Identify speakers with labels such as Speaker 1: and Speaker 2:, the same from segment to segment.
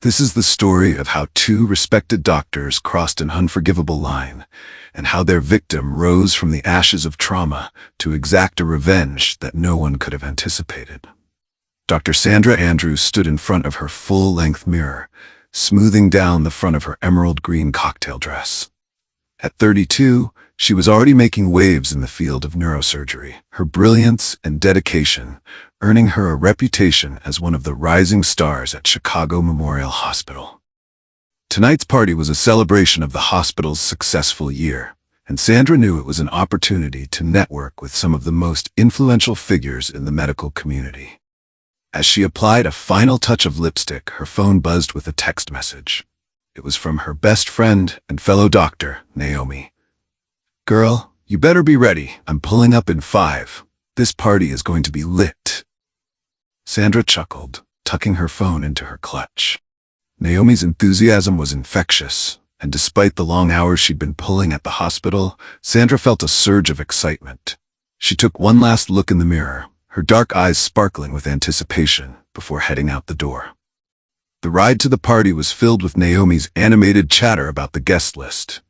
Speaker 1: This is the story of how two respected doctors crossed an unforgivable line, and how their victim rose from the ashes of trauma to exact a revenge that no one could have anticipated. Dr. Sandra Andrews stood in front of her full-length mirror, smoothing down the front of her emerald green cocktail dress. At 32, she was already making waves in the field of neurosurgery, her brilliance and dedication earning her a reputation as one of the rising stars at Chicago Memorial Hospital. Tonight's party was a celebration of the hospital's successful year, and Sandra knew it was an opportunity to network with some of the most influential figures in the medical community. As she applied a final touch of lipstick, her phone buzzed with a text message. It was from her best friend and fellow doctor, Naomi. "Girl, you better be ready. I'm pulling up in 5. This party is going to be lit." Sandra chuckled, tucking her phone into her clutch. Naomi's enthusiasm was infectious, and despite the long hours she'd been pulling at the hospital, Sandra felt a surge of excitement. She took one last look in the mirror, her dark eyes sparkling with anticipation, before heading out the door. The ride to the party was filled with Naomi's animated chatter about the guest list.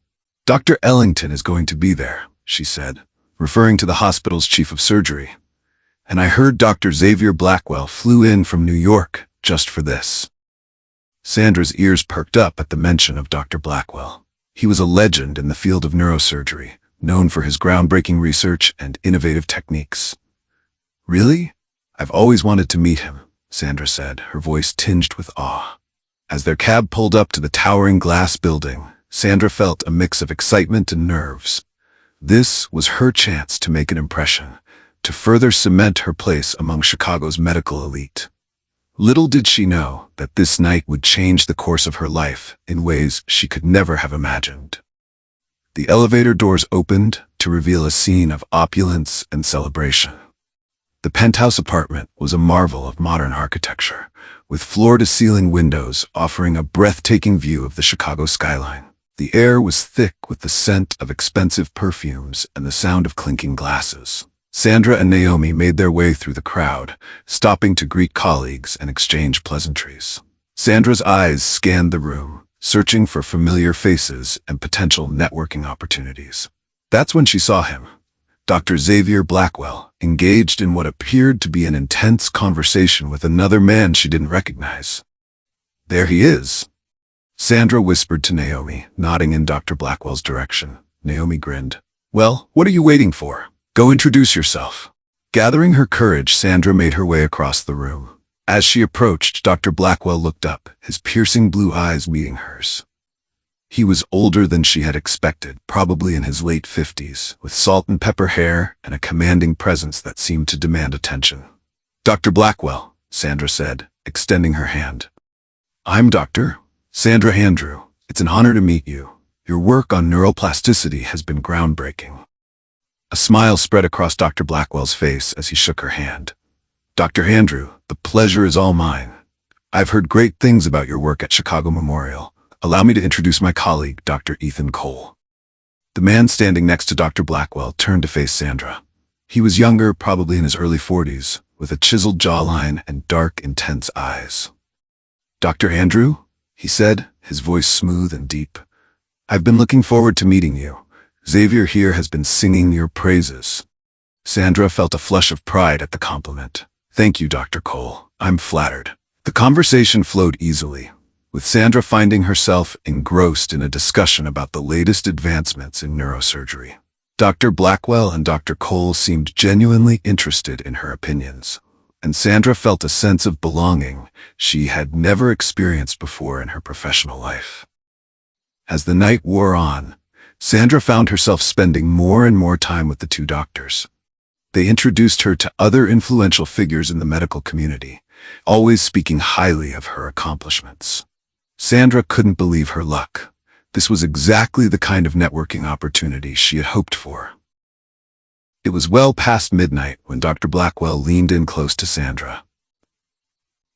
Speaker 1: "Dr. Ellington is going to be there," she said, referring to the hospital's chief of surgery. "And I heard Dr. Xavier Blackwell flew in from New York just for this." Sandra's ears perked up at the mention of Dr. Blackwell. He was a legend in the field of neurosurgery, known for his groundbreaking research and innovative techniques. "Really? I've always wanted to meet him," Sandra said, her voice tinged with awe. As their cab pulled up to the towering glass building, Sandra felt a mix of excitement and nerves. This was her chance to make an impression, to further cement her place among Chicago's medical elite. Little did she know that this night would change the course of her life in ways she could never have imagined. The elevator doors opened to reveal a scene of opulence and celebration. The penthouse apartment was a marvel of modern architecture, with floor-to-ceiling windows offering a breathtaking view of the Chicago skyline. The air was thick with the scent of expensive perfumes and the sound of clinking glasses. Sandra and Naomi made their way through the crowd, stopping to greet colleagues and exchange pleasantries. Sandra's eyes scanned the room, searching for familiar faces and potential networking opportunities. That's when she saw him, Dr. Xavier Blackwell, engaged in what appeared to be an intense conversation with another man she didn't recognize. "There he is," Sandra whispered to Naomi, nodding in Dr. Blackwell's direction. Naomi grinned. "Well, what are you waiting for? Go introduce yourself." Gathering her courage, Sandra made her way across the room. As she approached, Dr. Blackwell looked up, his piercing blue eyes meeting hers. He was older than she had expected, probably in his late 50s, with salt and pepper hair and a commanding presence that seemed to demand attention. "Dr. Blackwell," Sandra said, extending her hand. "I'm Dr. Sandra Andrew. It's an honor to meet you. Your work on neuroplasticity has been groundbreaking." A smile spread across Dr. Blackwell's face as he shook her hand. "Dr. Andrew, the pleasure is all mine. I've heard great things about your work at Chicago Memorial. Allow me to introduce my colleague, Dr. Ethan Cole." The man standing next to Dr. Blackwell turned to face Sandra. He was younger, probably in his early 40s, with a chiseled jawline and dark, intense eyes. "Dr. Andrew," he said, his voice smooth and deep. "I've been looking forward to meeting you. Xavier here has been singing your praises." Sandra felt a flush of pride at the compliment. "Thank you, Dr. Cole. I'm flattered." The conversation flowed easily, with Sandra finding herself engrossed in a discussion about the latest advancements in neurosurgery. Dr. Blackwell and Dr. Cole seemed genuinely interested in her opinions, and Sandra felt a sense of belonging she had never experienced before in her professional life. As the night wore on, Sandra found herself spending more and more time with the two doctors. They introduced her to other influential figures in the medical community, always speaking highly of her accomplishments. Sandra couldn't believe her luck. This was exactly the kind of networking opportunity she had hoped for. It was well past midnight when Dr. Blackwell leaned in close to Sandra.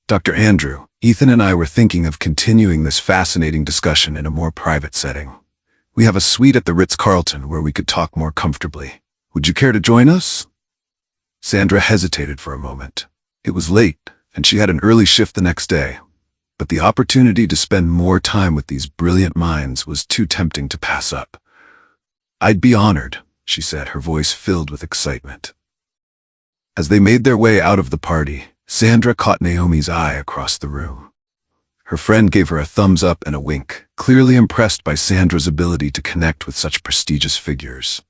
Speaker 1: "Dr. Andrew, Ethan and I were thinking of continuing this fascinating discussion in a more private setting. We have a suite at the Ritz-Carlton where we could talk more comfortably. Would you care to join us?" Sandra hesitated for a moment. It was late, and she had an early shift the next day. but the opportunity to spend more time with these brilliant minds was too tempting to pass up. "I'd be honored," she said, her voice filled with excitement. As they made their way out of the party, Sandra caught Naomi's eye across the room. Her friend gave her a thumbs up and a wink, clearly impressed by Sandra's ability to connect with such prestigious figures.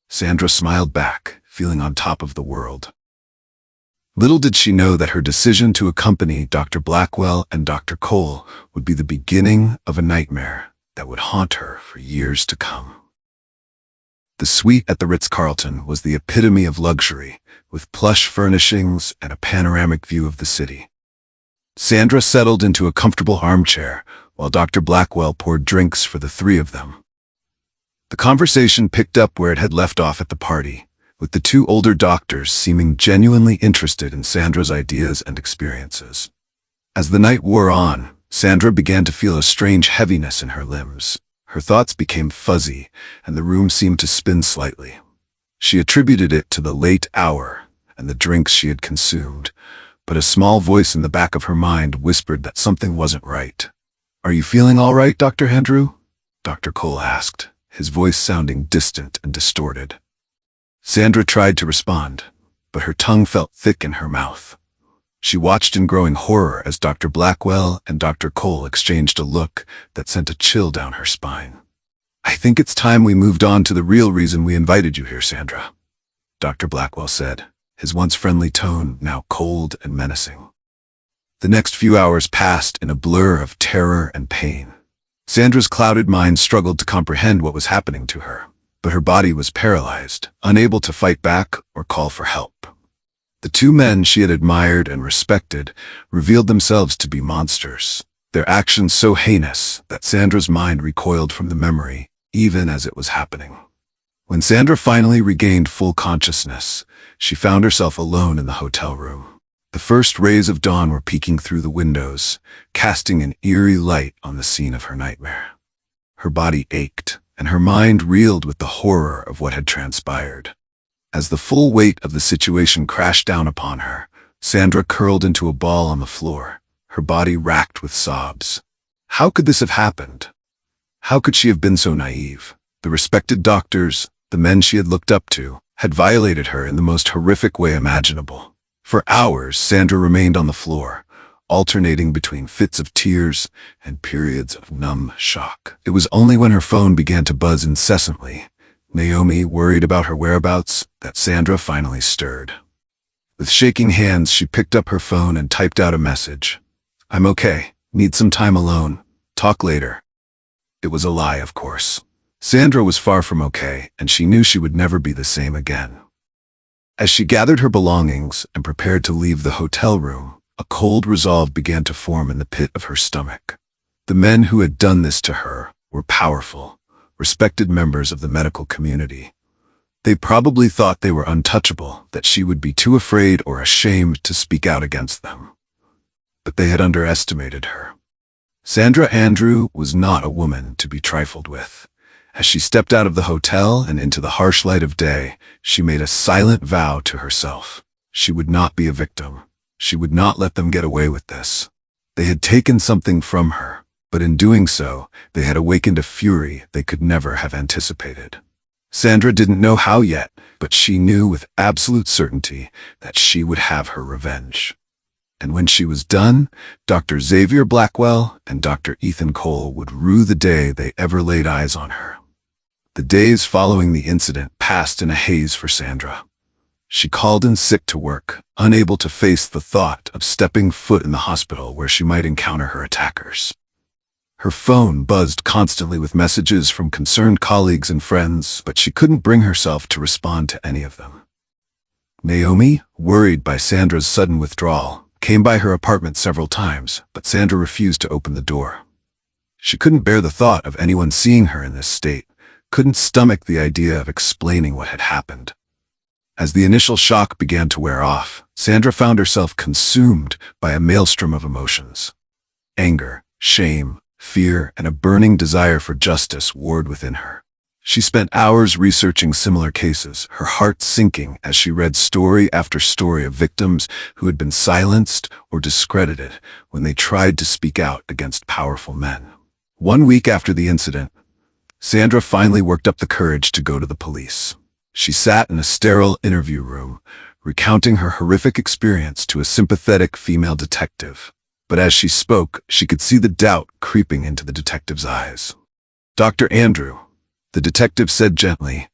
Speaker 1: Sandra smiled back, feeling on top of the world. Little did she know that her decision to accompany Dr. Blackwell and Dr. Cole would be the beginning of a nightmare that would haunt her for years to come. The suite at the Ritz-Carlton was the epitome of luxury, with plush furnishings and a panoramic view of the city. Sandra settled into a comfortable armchair while Dr. Blackwell poured drinks for the three of them. The conversation picked up where it had left off at the party, with the two older doctors seeming genuinely interested in Sandra's ideas and experiences. As the night wore on, Sandra began to feel a strange heaviness in her limbs. Her thoughts became fuzzy, and the room seemed to spin slightly. She attributed it to the late hour and the drinks she had consumed, but a small voice in the back of her mind whispered that something wasn't right. "Are you feeling all right, Dr. Andrew?" Dr. Cole asked, his voice sounding distant and distorted. Sandra tried to respond, but her tongue felt thick in her mouth. She watched in growing horror as Dr. Blackwell and Dr. Cole exchanged a look that sent a chill down her spine. "I think it's time we moved on to the real reason we invited you here, Sandra," Dr. Blackwell said, his once friendly tone now cold and menacing. The next few hours passed in a blur of terror and pain. Sandra's clouded mind struggled to comprehend what was happening to her, but her body was paralyzed, unable to fight back or call for help. The two men she had admired and respected revealed themselves to be monsters, their actions so heinous that Sandra's mind recoiled from the memory, even as it was happening. When Sandra finally regained full consciousness, she found herself alone in the hotel room. The first rays of dawn were peeking through the windows, casting an eerie light on the scene of her nightmare. Her body ached, and her mind reeled with the horror of what had transpired. As the full weight of the situation crashed down upon her, Sandra curled into a ball on the floor, her body racked with sobs. How could this have happened? How could she have been so naive? The respected doctors, the men she had looked up to, had violated her in the most horrific way imaginable. For hours, Sandra remained on the floor, alternating between fits of tears and periods of numb shock. It was only when her phone began to buzz incessantly, Naomi worried about her whereabouts, that Sandra finally stirred. With shaking hands, she picked up her phone and typed out a message. "I'm okay. Need some time alone. Talk later." It was a lie, of course. Sandra was far from okay, and she knew she would never be the same again. As she gathered her belongings and prepared to leave the hotel room, a cold resolve began to form in the pit of her stomach. The men who had done this to her were powerful, respected members of the medical community. They probably thought they were untouchable, that she would be too afraid or ashamed to speak out against them. But they had underestimated her. Sandra Andrew was not a woman to be trifled with. As she stepped out of the hotel and into the harsh light of day, she made a silent vow to herself. She would not be a victim. She would not let them get away with this. They had taken something from her, but in doing so, they had awakened a fury they could never have anticipated. Sandra didn't know how yet, but she knew with absolute certainty that she would have her revenge. And when she was done, Dr. Xavier Blackwell and Dr. Ethan Cole would rue the day they ever laid eyes on her. The days following the incident passed in a haze for Sandra. She called in sick to work, unable to face the thought of stepping foot in the hospital where she might encounter her attackers. Her phone buzzed constantly with messages from concerned colleagues and friends, but she couldn't bring herself to respond to any of them. Naomi, worried by Sandra's sudden withdrawal, came by her apartment several times, but Sandra refused to open the door. She couldn't bear the thought of anyone seeing her in this state, couldn't stomach the idea of explaining what had happened. As the initial shock began to wear off, Sandra found herself consumed by a maelstrom of emotions. Anger, shame, fear, and a burning desire for justice warred within her. She spent hours researching similar cases, her heart sinking as she read story after story of victims who had been silenced or discredited when they tried to speak out against powerful men. 1 week after the incident, Sandra finally worked up the courage to go to the police. She sat in a sterile interview room, recounting her horrific experience to a sympathetic female detective. But as she spoke, she could see the doubt creeping into the detective's eyes. "Dr. Andrew," the detective said gently,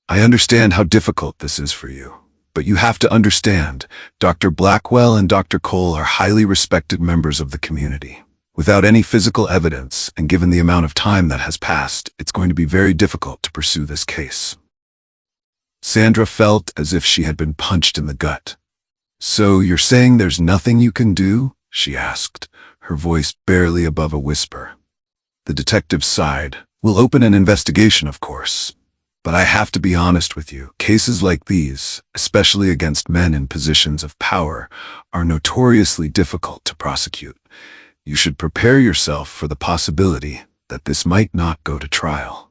Speaker 1: "I understand how difficult this is for you, but you have to understand, Dr. Blackwell and Dr. Cole are highly respected members of the community. Without any physical evidence, and given the amount of time that has passed, it's going to be very difficult to pursue this case." Sandra felt as if she had been punched in the gut. "So you're saying there's nothing you can do?" she asked, her voice barely above a whisper. The detective sighed. "We'll open an investigation, of course. But I have to be honest with you. Cases like these, especially against men in positions of power, are notoriously difficult to prosecute. You should prepare yourself for the possibility that this might not go to trial."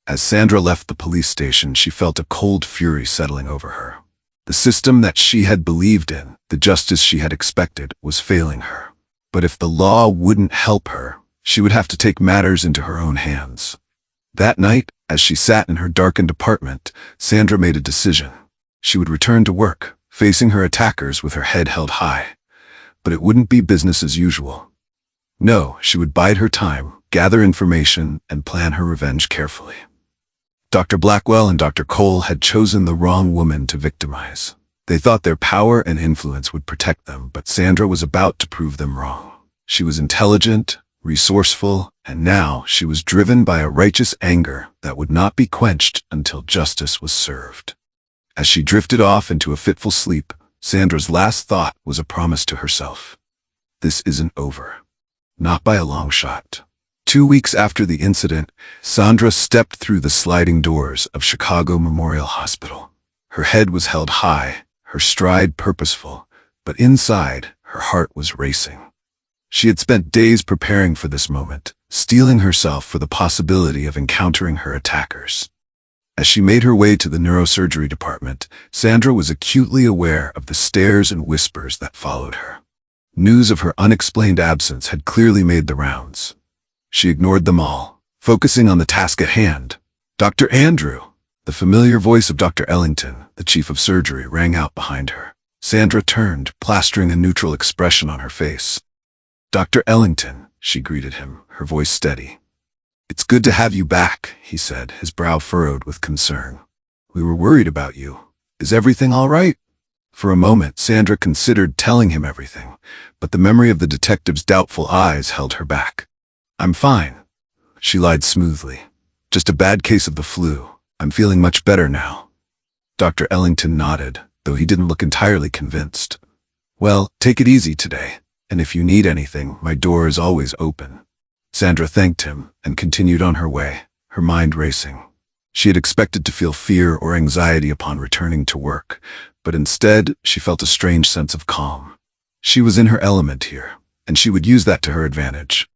Speaker 1: As Sandra left the police station, she felt a cold fury settling over her. The system that she had believed in, the justice she had expected, was failing her. But if the law wouldn't help her, she would have to take matters into her own hands. That night, as she sat in her darkened apartment, Sandra made a decision. She would return to work, facing her attackers with her head held high. But it wouldn't be business as usual. No, she would bide her time, gather information, and plan her revenge carefully. Dr. Blackwell and Dr. Cole had chosen the wrong woman to victimize. They thought their power and influence would protect them, but Sandra was about to prove them wrong. She was intelligent, resourceful, and now she was driven by a righteous anger that would not be quenched until justice was served. As she drifted off into a fitful sleep, Sandra's last thought was a promise to herself. This isn't over. Not by a long shot. 2 weeks after the incident, Sandra stepped through the sliding doors of Chicago Memorial Hospital. Her head was held high, her stride purposeful, but inside, her heart was racing. She had spent days preparing for this moment, steeling herself for the possibility of encountering her attackers. As she made her way to the neurosurgery department, Sandra was acutely aware of the stares and whispers that followed her. News of her unexplained absence had clearly made the rounds. She ignored them all, focusing on the task at hand. "Dr. Andrew!" The familiar voice of Dr. Ellington, the chief of surgery, rang out behind her. Sandra turned, plastering a neutral expression on her face. "Dr. Ellington," she greeted him, her voice steady. "It's good to have you back," he said, his brow furrowed with concern. "We were worried about you. Is everything all right?" For a moment, Sandra considered telling him everything, but the memory of the detective's doubtful eyes held her back. "I'm fine," she lied smoothly. "Just a bad case of the flu. I'm feeling much better now." Dr. Ellington nodded, though he didn't look entirely convinced. "Well, take it easy today, and if you need anything, my door is always open." Sandra thanked him and continued on her way, her mind racing. She had expected to feel fear or anxiety upon returning to work, but instead she felt a strange sense of calm. She was in her element here, and she would use that to her advantage.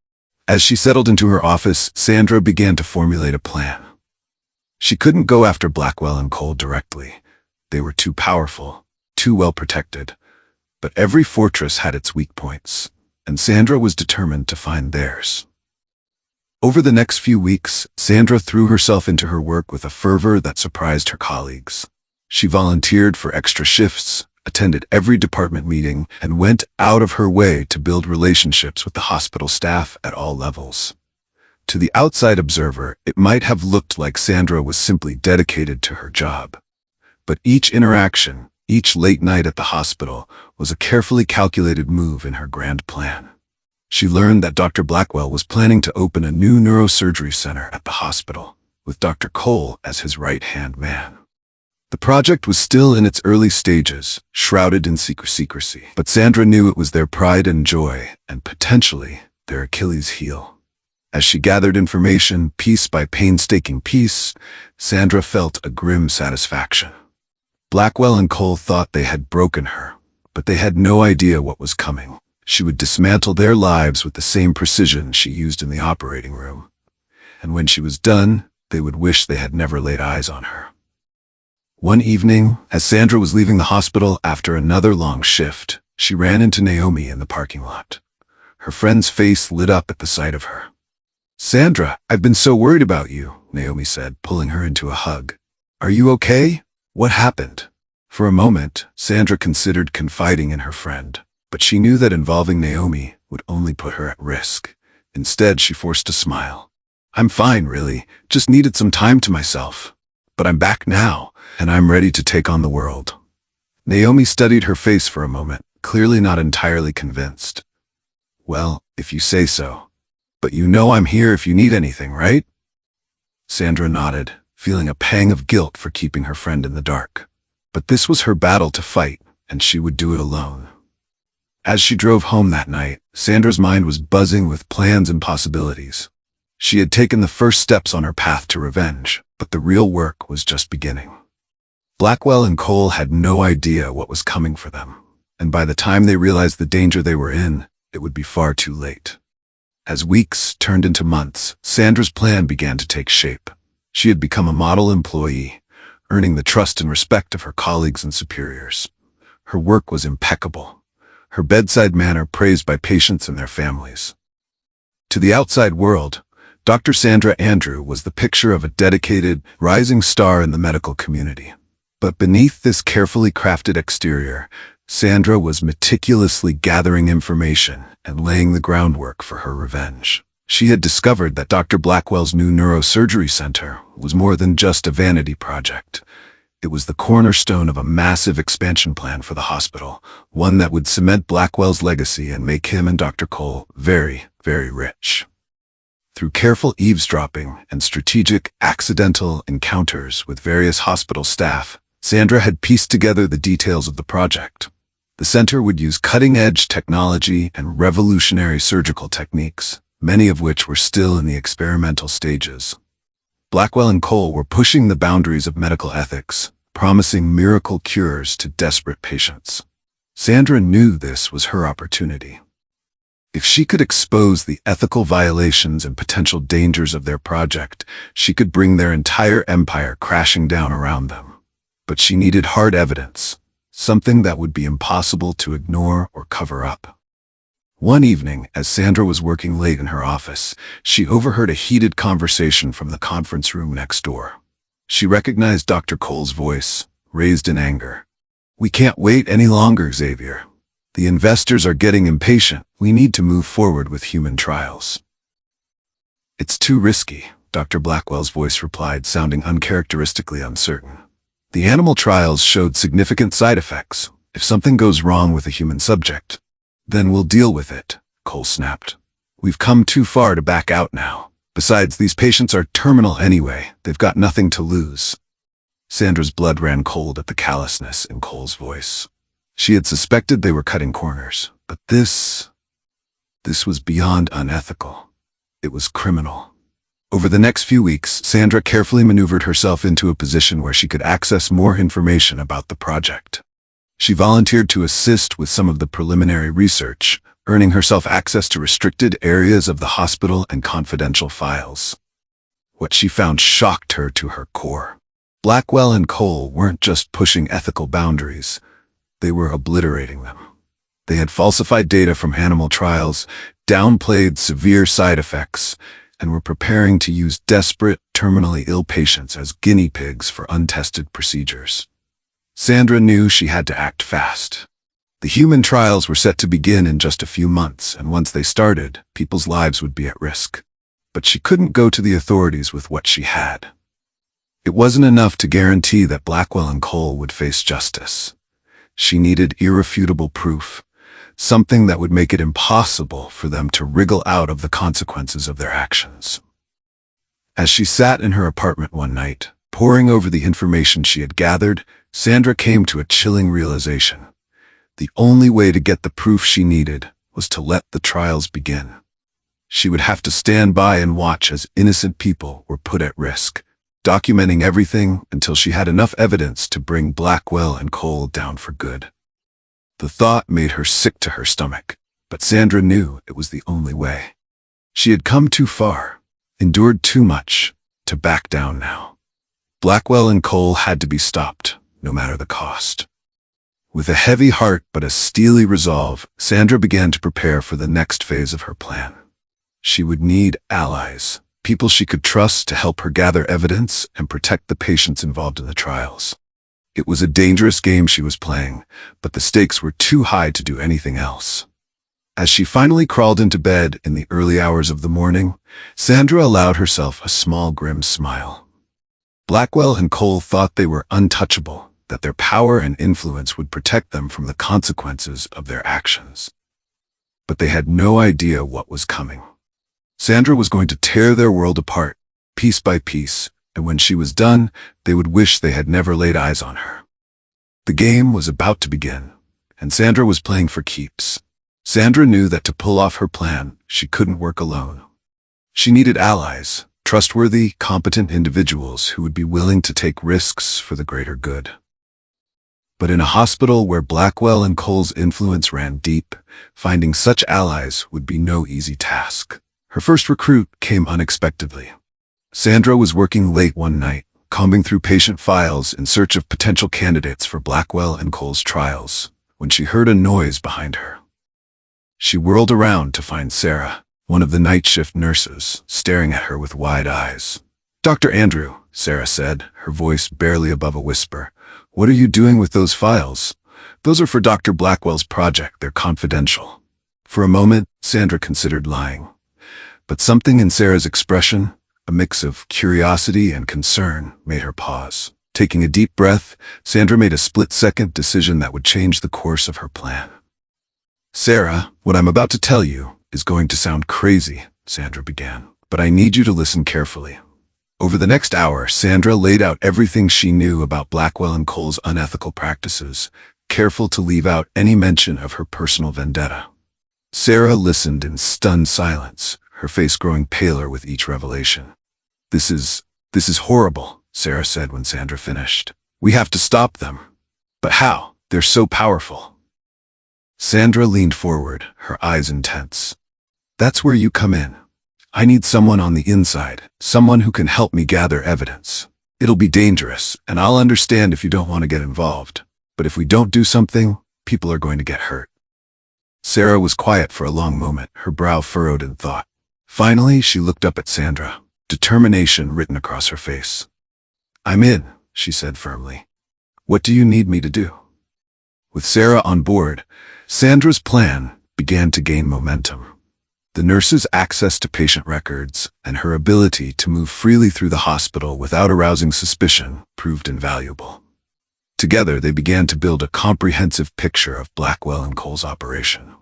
Speaker 1: As she settled into her office, Sandra began to formulate a plan. She couldn't go after Blackwell and Cole directly. They were too powerful, too well protected. But every fortress had its weak points, and Sandra was determined to find theirs. Over the next few weeks, Sandra threw herself into her work with a fervor that surprised her colleagues. She volunteered for extra shifts, attended every department meeting, and went out of her way to build relationships with the hospital staff at all levels. To the outside observer, it might have looked like Sandra was simply dedicated to her job. But each interaction, each late night at the hospital, was a carefully calculated move in her grand plan. She learned that Dr. Blackwell was planning to open a new neurosurgery center at the hospital, with Dr. Cole as his right-hand man. The project was still in its early stages, shrouded in secrecy, but Sandra knew it was their pride and joy, and potentially their Achilles heel. As she gathered information piece by painstaking piece, Sandra felt a grim satisfaction. Blackwell and Cole thought they had broken her, but they had no idea what was coming. She would dismantle their lives with the same precision she used in the operating room. And when she was done, they would wish they had never laid eyes on her. One evening, as Sandra was leaving the hospital after another long shift, she ran into Naomi in the parking lot. Her friend's face lit up at the sight of her. "Sandra, I've been so worried about you," Naomi said, pulling her into a hug. "Are you okay? What happened?" For a moment, Sandra considered confiding in her friend, but she knew that involving Naomi would only put her at risk. Instead, she forced a smile. "I'm fine, really. Just needed some time to myself. But I'm back now, and I'm ready to take on the world." Naomi studied her face for a moment, clearly not entirely convinced. "Well, if you say so. But you know I'm here if you need anything, right?" Sandra nodded, feeling a pang of guilt for keeping her friend in the dark. But this was her battle to fight, and she would do it alone. As she drove home that night, Sandra's mind was buzzing with plans and possibilities. She had taken the first steps on her path to revenge, but the real work was just beginning. Blackwell and Cole had no idea what was coming for them, and by the time they realized the danger they were in, it would be far too late. As weeks turned into months, Sandra's plan began to take shape. She had become a model employee, earning the trust and respect of her colleagues and superiors. Her work was impeccable, her bedside manner praised by patients and their families. To the outside world, Dr. Sandra Andrew was the picture of a dedicated, rising star in the medical community. But beneath this carefully crafted exterior, Sandra was meticulously gathering information and laying the groundwork for her revenge. She had discovered that Dr. Blackwell's new neurosurgery center was more than just a vanity project. It was the cornerstone of a massive expansion plan for the hospital, one that would cement Blackwell's legacy and make him and Dr. Cole very, very rich. Through careful eavesdropping and strategic, accidental encounters with various hospital staff, Sandra had pieced together the details of the project. The center would use cutting-edge technology and revolutionary surgical techniques, many of which were still in the experimental stages. Blackwell and Cole were pushing the boundaries of medical ethics, promising miracle cures to desperate patients. Sandra knew this was her opportunity. If she could expose the ethical violations and potential dangers of their project, she could bring their entire empire crashing down around them. But she needed hard evidence, something that would be impossible to ignore or cover up. One evening, as Sandra was working late in her office, she overheard a heated conversation from the conference room next door. She recognized Dr. Cole's voice, raised in anger. "We can't wait any longer, Xavier. The investors are getting impatient. We need to move forward with human trials." "It's too risky," Dr. Blackwell's voice replied, sounding uncharacteristically uncertain. "The animal trials showed significant side effects. If something goes wrong with a human subject, then we'll deal with it," Cole snapped. "We've come too far to back out now. Besides, these patients are terminal anyway. They've got nothing to lose." Sandra's blood ran cold at the callousness in Cole's voice. She had suspected they were cutting corners, but this was beyond unethical. It was criminal. Over the next few weeks, Sandra carefully maneuvered herself into a position where she could access more information about the project. She volunteered to assist with some of the preliminary research, earning herself access to restricted areas of the hospital and confidential files. What she found shocked her to her core. Blackwell and Cole weren't just pushing ethical boundaries, they were obliterating them. They had falsified data from animal trials, downplayed severe side effects, and were preparing to use desperate, terminally ill patients as guinea pigs for untested procedures. Sandra knew she had to act fast. The human trials were set to begin in just a few months, and once they started, people's lives would be at risk. But she couldn't go to the authorities with what she had. It wasn't enough to guarantee that Blackwell and Cole would face justice. She needed irrefutable proof, something that would make it impossible for them to wriggle out of the consequences of their actions. As she sat in her apartment one night, poring over the information she had gathered, Sandra came to a chilling realization. The only way to get the proof she needed was to let the trials begin. She would have to stand by and watch as innocent people were put at risk, documenting everything until she had enough evidence to bring Blackwell and Cole down for good. The thought made her sick to her stomach, but Sandra knew it was the only way. She had come too far, endured too much, to back down now. Blackwell and Cole had to be stopped, no matter the cost. With a heavy heart but a steely resolve, Sandra began to prepare for the next phase of her plan. She would need allies, people she could trust to help her gather evidence and protect the patients involved in the trials. It was a dangerous game she was playing, but the stakes were too high to do anything else. As she finally crawled into bed in the early hours of the morning, Sandra allowed herself a small grim smile. Blackwell and Cole thought they were untouchable, that their power and influence would protect them from the consequences of their actions. But they had no idea what was coming. Sandra was going to tear their world apart, piece by piece, and when she was done, they would wish they had never laid eyes on her. The game was about to begin, and Sandra was playing for keeps. Sandra knew that to pull off her plan, she couldn't work alone. She needed allies, trustworthy, competent individuals who would be willing to take risks for the greater good. But in a hospital where Blackwell and Cole's influence ran deep, finding such allies would be no easy task. Her first recruit came unexpectedly. Sandra was working late one night, combing through patient files in search of potential candidates for Blackwell and Cole's trials, when she heard a noise behind her. She whirled around to find Sarah, one of the night shift nurses, staring at her with wide eyes. "Dr. Andrew," Sarah said, her voice barely above a whisper, "what are you doing with those files? Those are for Dr. Blackwell's project. They're confidential." For a moment, Sandra considered lying. But something in Sarah's expression, a mix of curiosity and concern, made her pause. Taking a deep breath, Sandra made a split-second decision that would change the course of her plan. "Sarah, what I'm about to tell you is going to sound crazy," Sandra began, "but I need you to listen carefully." Over the next hour, Sandra laid out everything she knew about Blackwell and Cole's unethical practices, careful to leave out any mention of her personal vendetta. Sarah listened in stunned silence, her face growing paler with each revelation. This is horrible," Sarah said when Sandra finished. "We have to stop them." "But how? They're so powerful." Sandra leaned forward, her eyes intense. "That's where you come in. I need someone on the inside, someone who can help me gather evidence. It'll be dangerous, and I'll understand if you don't want to get involved. But if we don't do something, people are going to get hurt." Sarah was quiet for a long moment, her brow furrowed in thought. Finally, she looked up at Sandra, determination written across her face. "I'm in," she said firmly. "What do you need me to do?" With Sarah on board, Sandra's plan began to gain momentum. The nurse's access to patient records and her ability to move freely through the hospital without arousing suspicion proved invaluable. Together, they began to build a comprehensive picture of Blackwell and Cole's operation.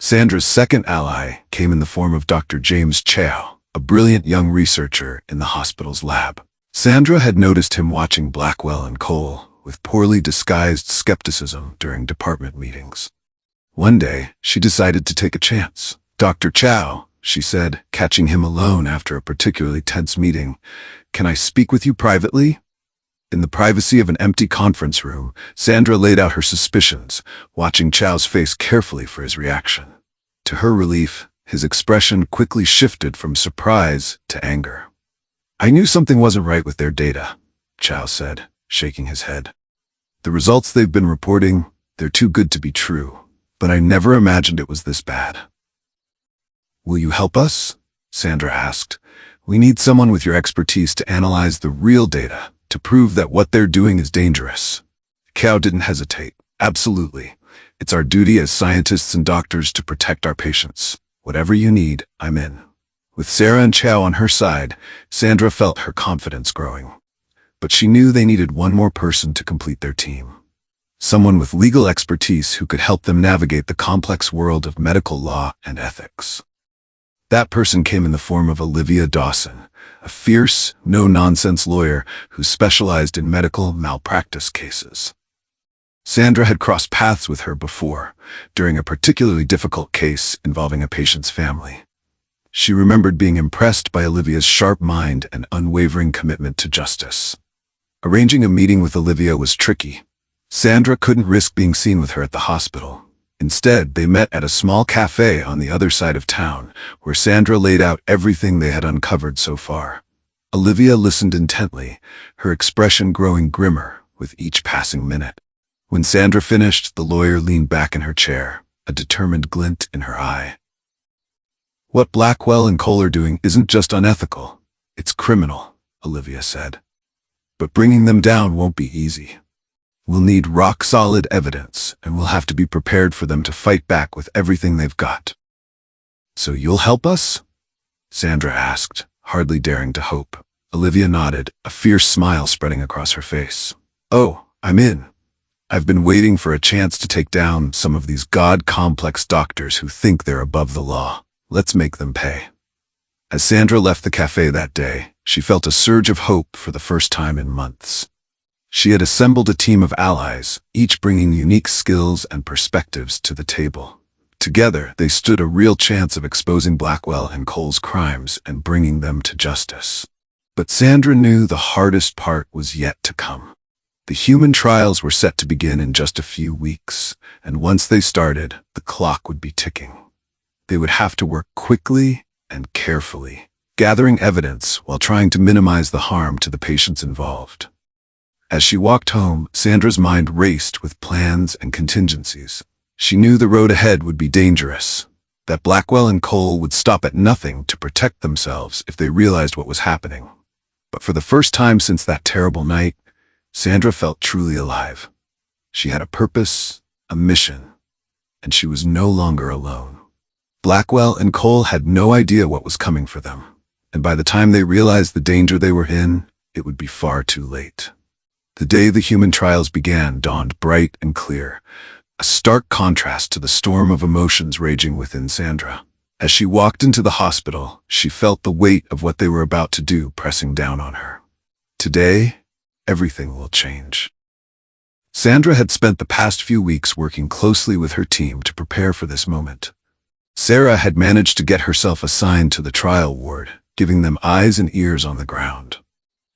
Speaker 1: Sandra's second ally came in the form of Dr. James Chow, a brilliant young researcher in the hospital's lab. Sandra had noticed him watching Blackwell and Cole with poorly disguised skepticism during department meetings. One day, she decided to take a chance. "Dr. Chow," she said, catching him alone after a particularly tense meeting, "can I speak with you privately?" In the privacy of an empty conference room, Sandra laid out her suspicions, watching Chow's face carefully for his reaction. To her relief, his expression quickly shifted from surprise to anger. "I knew something wasn't right with their data," Chow said, shaking his head. "The results they've been reporting, they're too good to be true, but I never imagined it was this bad." "Will you help us?" Sandra asked. "We need someone with your expertise to analyze the real data, to prove that what they're doing is dangerous." Chow didn't hesitate. "Absolutely. It's our duty as scientists and doctors to protect our patients. Whatever you need, I'm in." With Sarah and Chow on her side, Sandra felt her confidence growing. But she knew they needed one more person to complete their team. Someone with legal expertise who could help them navigate the complex world of medical law and ethics. That person came in the form of Olivia Dawson, a fierce, no-nonsense lawyer who specialized in medical malpractice cases. Sandra had crossed paths with her before, during a particularly difficult case involving a patient's family. She remembered being impressed by Olivia's sharp mind and unwavering commitment to justice. Arranging a meeting with Olivia was tricky. Sandra couldn't risk being seen with her at the hospital. Instead, they met at a small cafe on the other side of town, where Sandra laid out everything they had uncovered so far. Olivia listened intently, her expression growing grimmer with each passing minute. When Sandra finished, the lawyer leaned back in her chair, a determined glint in her eye. "What Blackwell and Cole are doing isn't just unethical, it's criminal," Olivia said. "But bringing them down won't be easy. We'll need rock-solid evidence, and we'll have to be prepared for them to fight back with everything they've got." "So you'll help us?" Sandra asked, hardly daring to hope. Olivia nodded, a fierce smile spreading across her face. "Oh, I'm in. I've been waiting for a chance to take down some of these god-complex doctors who think they're above the law. Let's make them pay." As Sandra left the cafe that day, she felt a surge of hope for the first time in months. She had assembled a team of allies, each bringing unique skills and perspectives to the table. Together, they stood a real chance of exposing Blackwell and Cole's crimes and bringing them to justice. But Sandra knew the hardest part was yet to come. The human trials were set to begin in just a few weeks, and once they started, the clock would be ticking. They would have to work quickly and carefully, gathering evidence while trying to minimize the harm to the patients involved. As she walked home, Sandra's mind raced with plans and contingencies. She knew the road ahead would be dangerous, that Blackwell and Cole would stop at nothing to protect themselves if they realized what was happening. But for the first time since that terrible night, Sandra felt truly alive. She had a purpose, a mission, and she was no longer alone. Blackwell and Cole had no idea what was coming for them, and by the time they realized the danger they were in, it would be far too late. The day the human trials began dawned bright and clear, a stark contrast to the storm of emotions raging within Sandra. As she walked into the hospital, she felt the weight of what they were about to do pressing down on her. Today, everything will change. Sandra had spent the past few weeks working closely with her team to prepare for this moment. Sarah had managed to get herself assigned to the trial ward, giving them eyes and ears on the ground.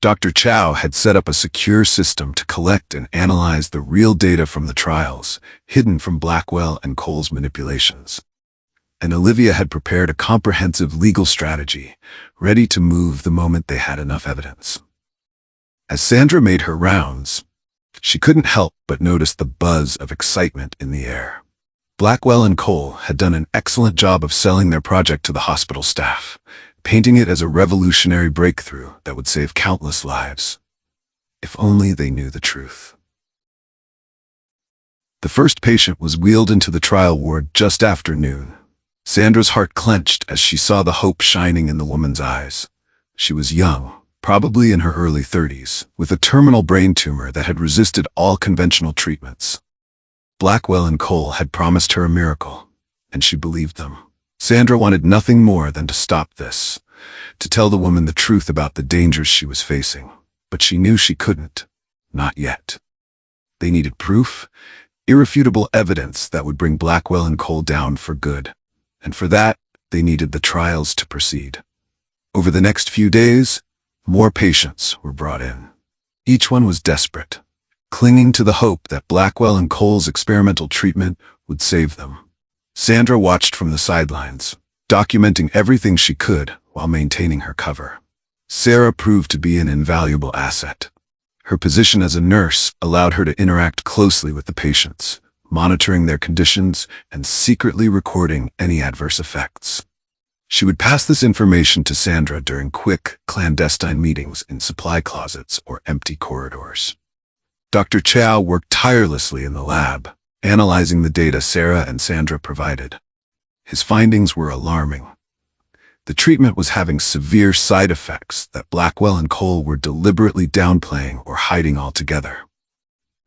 Speaker 1: Dr. Chow had set up a secure system to collect and analyze the real data from the trials, hidden from Blackwell and Cole's manipulations. And Olivia had prepared a comprehensive legal strategy, ready to move the moment they had enough evidence. As Sandra made her rounds, she couldn't help but notice the buzz of excitement in the air. Blackwell and Cole had done an excellent job of selling their project to the hospital staff, painting it as a revolutionary breakthrough that would save countless lives. If only they knew the truth. The first patient was wheeled into the trial ward just after noon. Sandra's heart clenched as she saw the hope shining in the woman's eyes. She was young, probably in her early 30s, with a terminal brain tumor that had resisted all conventional treatments. Blackwell and Cole had promised her a miracle, and she believed them. Sandra wanted nothing more than to stop this, to tell the woman the truth about the dangers she was facing. But she knew she couldn't. Not yet. They needed proof, irrefutable evidence that would bring Blackwell and Cole down for good. And for that, they needed the trials to proceed. Over the next few days, more patients were brought in. Each one was desperate, clinging to the hope that Blackwell and Cole's experimental treatment would save them. Sandra watched from the sidelines, documenting everything she could while maintaining her cover. Sarah proved to be an invaluable asset. Her position as a nurse allowed her to interact closely with the patients, monitoring their conditions and secretly recording any adverse effects. She would pass this information to Sandra during quick, clandestine meetings in supply closets or empty corridors. Dr. Chow worked tirelessly in the lab, analyzing the data Sarah and Sandra provided. His findings were alarming. The treatment was having severe side effects that Blackwell and Cole were deliberately downplaying or hiding altogether.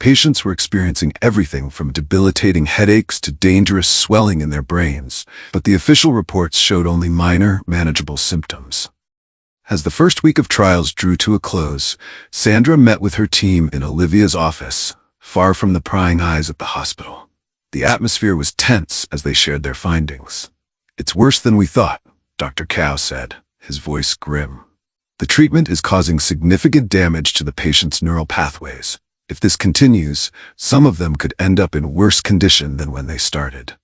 Speaker 1: Patients were experiencing everything from debilitating headaches to dangerous swelling in their brains, but the official reports showed only minor, manageable symptoms. As the first week of trials drew to a close, Sandra met with her team in Olivia's office, far from the prying eyes at the hospital. The atmosphere was tense as they shared their findings. "It's worse than we thought," Dr. Chow said, his voice grim. "The treatment is causing significant damage to the patient's neural pathways. If this continues, some of them could end up in worse condition than when they started."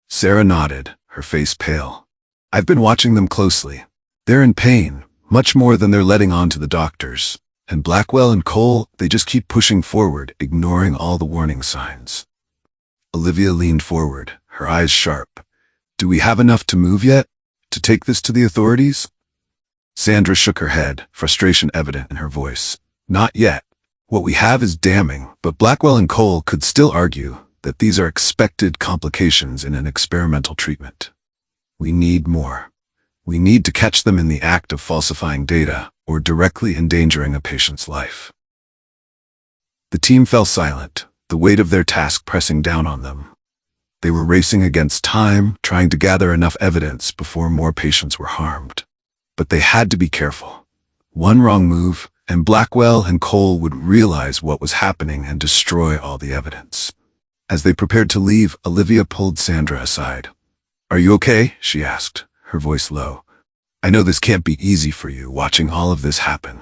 Speaker 1: Sarah nodded, her face pale. "I've been watching them closely. They're in pain, much more than they're letting on to the doctors. And Blackwell and Cole, they just keep pushing forward, ignoring all the warning signs. Olivia leaned forward, her eyes sharp. Do we have enough to move yet? To take this to the authorities? Sandra shook her head, frustration evident in her voice. Not yet. What we have is damning, but Blackwell and Cole could still argue that these are expected complications in an experimental treatment. We need more. We need to catch them in the act of falsifying data or directly endangering a patient's life. The team fell silent, the weight of their task pressing down on them. They were racing against time, trying to gather enough evidence before more patients were harmed. But they had to be careful. One wrong move, and Blackwell and Cole would realize what was happening and destroy all the evidence. As they prepared to leave, Olivia pulled Sandra aside. Are you okay? She asked, her voice low. I know this can't be easy for you, watching all of this happen.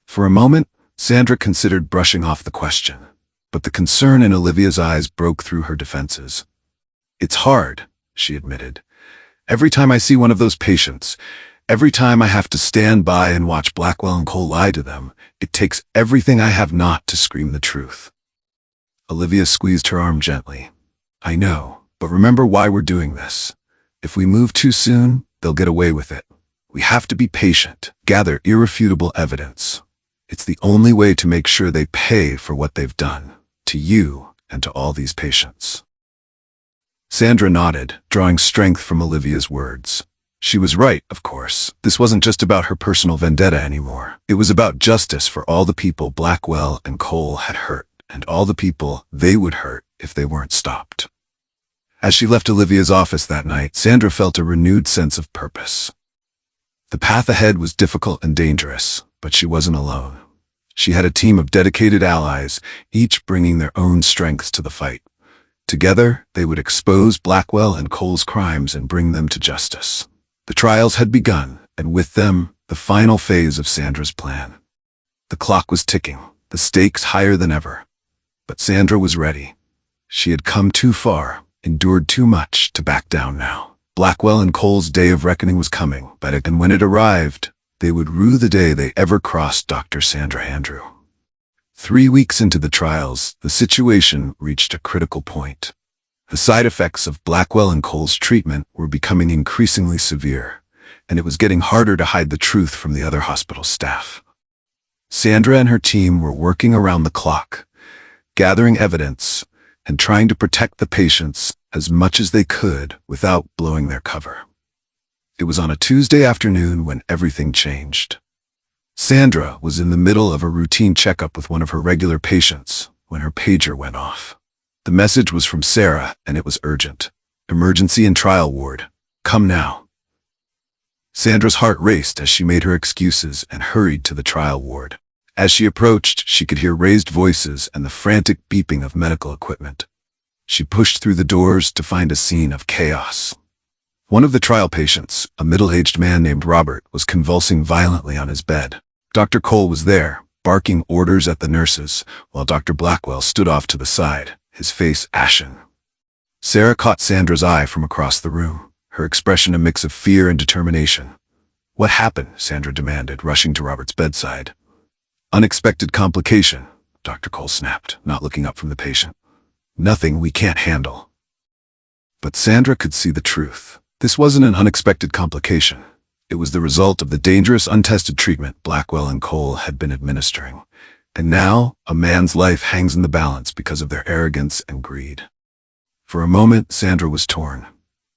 Speaker 1: For a moment, Sandra considered brushing off the question, but the concern in Olivia's eyes broke through her defenses. It's hard, she admitted. Every time I see one of those patients, every time I have to stand by and watch Blackwell and Cole lie to them, it takes everything I have not to scream the truth. Olivia squeezed her arm gently. I know, but remember why we're doing this. If we move too soon, they'll get away with it. We have to be patient, gather irrefutable evidence. It's the only way to make sure they pay for what they've done, to you and to all these patients. Sandra nodded, drawing strength from Olivia's words. She was right, of course. This wasn't just about her personal vendetta anymore. It was about justice for all the people Blackwell and Cole had hurt, and all the people they would hurt if they weren't stopped. As she left Olivia's office that night, Sandra felt a renewed sense of purpose. The path ahead was difficult and dangerous, but she wasn't alone. She had a team of dedicated allies, each bringing their own strengths to the fight. Together, they would expose Blackwell and Cole's crimes and bring them to justice. The trials had begun, and with them, the final phase of Sandra's plan. The clock was ticking, the stakes higher than ever. But Sandra was ready. She had come too far, endured too much to back down now. Blackwell and Cole's day of reckoning was coming, and when it arrived, they would rue the day they ever crossed Dr. Sandra Andrew. 3 weeks into the trials, the situation reached a critical point. The side effects of Blackwell and Cole's treatment were becoming increasingly severe, and it was getting harder to hide the truth from the other hospital staff. Sandra and her team were working around the clock, gathering evidence and trying to protect the patients as much as they could without blowing their cover. It was on a Tuesday afternoon when everything changed. Sandra was in the middle of a routine checkup with one of her regular patients when her pager went off. The message was from Sarah, and it was urgent. Emergency in trial ward. Come now. Sandra's heart raced as she made her excuses and hurried to the trial ward. As she approached, she could hear raised voices and the frantic beeping of medical equipment. She pushed through the doors to find a scene of chaos. One of the trial patients, a middle-aged man named Robert, was convulsing violently on his bed. Dr. Cole was there, barking orders at the nurses, while Dr. Blackwell stood off to the side, his face ashen. Sarah caught Sandra's eye from across the room, her expression a mix of fear and determination. What happened? Sandra demanded, rushing to Robert's bedside. Unexpected complication, Dr. Cole snapped, not looking up from the patient. Nothing we can't handle. But Sandra could see the truth. This wasn't an unexpected complication. It was the result of the dangerous, untested treatment Blackwell and Cole had been administering. And now, a man's life hangs in the balance because of their arrogance and greed. For a moment, Sandra was torn.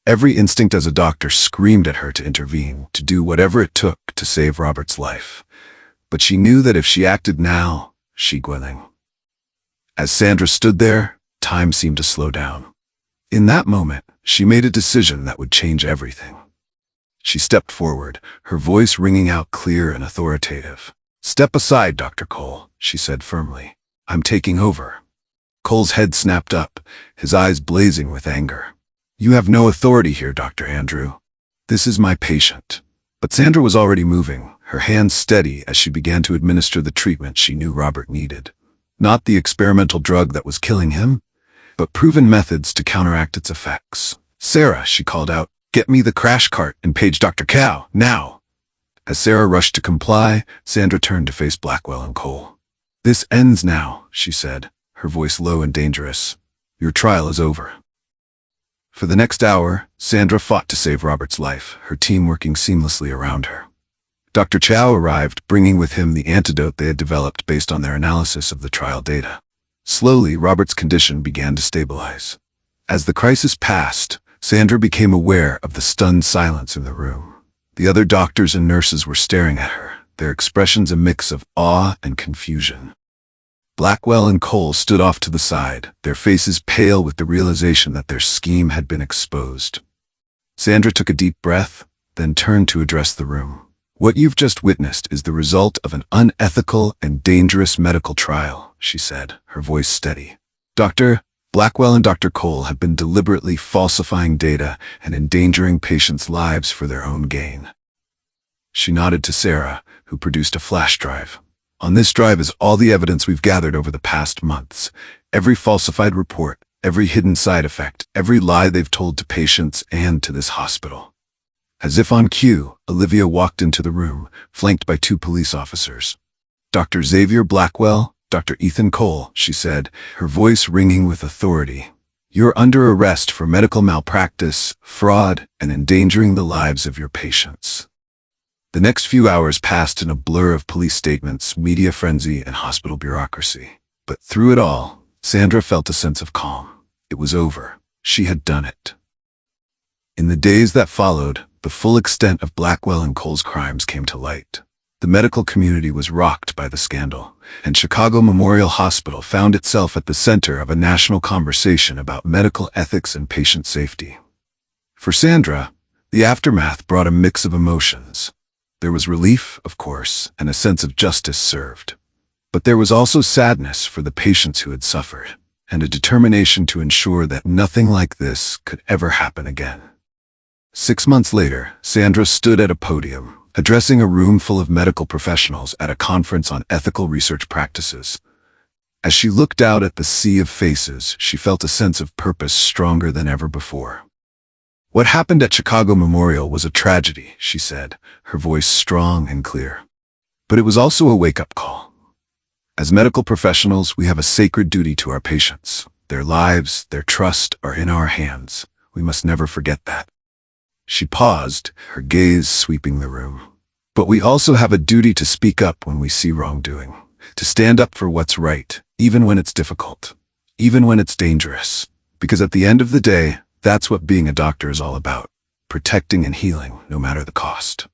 Speaker 1: Every instinct as a doctor screamed at her to intervene, to do whatever it took to save Robert's life. But she knew that if she acted now, she'd winning. As Sandra stood there, time seemed to slow down. In that moment, she made a decision that would change everything. She stepped forward, her voice ringing out clear and authoritative. Step aside, Dr. Cole, she said firmly. I'm taking over. Cole's head snapped up, his eyes blazing with anger. You have no authority here, Dr. Andrew. This is my patient. But Sandra was already moving, her hands steady as she began to administer the treatment she knew Robert needed. Not the experimental drug that was killing him, but proven methods to counteract its effects. Sarah, she called out, get me the crash cart and page Dr. Cow, now. As Sarah rushed to comply, Sandra turned to face Blackwell and Cole. "This ends now," she said, her voice low and dangerous. "Your trial is over." For the next hour, Sandra fought to save Robert's life, her team working seamlessly around her. Dr. Chow arrived, bringing with him the antidote they had developed based on their analysis of the trial data. Slowly, Robert's condition began to stabilize. As the crisis passed, Sandra became aware of the stunned silence in the room. The other doctors and nurses were staring at her, their expressions a mix of awe and confusion. Blackwell and Cole stood off to the side, their faces pale with the realization that their scheme had been exposed. Sandra took a deep breath, then turned to address the room. "What you've just witnessed is the result of an unethical and dangerous medical trial," she said, her voice steady. "Dr. Blackwell and Dr. Cole have been deliberately falsifying data and endangering patients' lives for their own gain." She nodded to Sarah, who produced a flash drive. "On this drive is all the evidence we've gathered over the past months. Every falsified report, every hidden side effect, every lie they've told to patients and to this hospital." As if on cue, Olivia walked into the room, flanked by 2 police officers. "Dr. Xavier Blackwell, Dr. Ethan Cole," she said, her voice ringing with authority. "You're under arrest for medical malpractice, fraud, and endangering the lives of your patients." The next few hours passed in a blur of police statements, media frenzy, and hospital bureaucracy. But through it all, Sandra felt a sense of calm. It was over. She had done it. In the days that followed, the full extent of Blackwell and Cole's crimes came to light. The medical community was rocked by the scandal, and Chicago Memorial Hospital found itself at the center of a national conversation about medical ethics and patient safety. For Sandra, the aftermath brought a mix of emotions. There was relief, of course, and a sense of justice served. But there was also sadness for the patients who had suffered, and a determination to ensure that nothing like this could ever happen again. 6 months later, Sandra stood at a podium, addressing a room full of medical professionals at a conference on ethical research practices. As she looked out at the sea of faces, she felt a sense of purpose stronger than ever before. "What happened at Chicago Memorial was a tragedy," she said, her voice strong and clear. "But it was also a wake-up call. As medical professionals, we have a sacred duty to our patients. Their lives, their trust are in our hands. We must never forget that." She paused, her gaze sweeping the room. "But we also have a duty to speak up when we see wrongdoing, to stand up for what's right, even when it's difficult, even when it's dangerous. Because at the end of the day, that's what being a doctor is all about, protecting and healing, no matter the cost."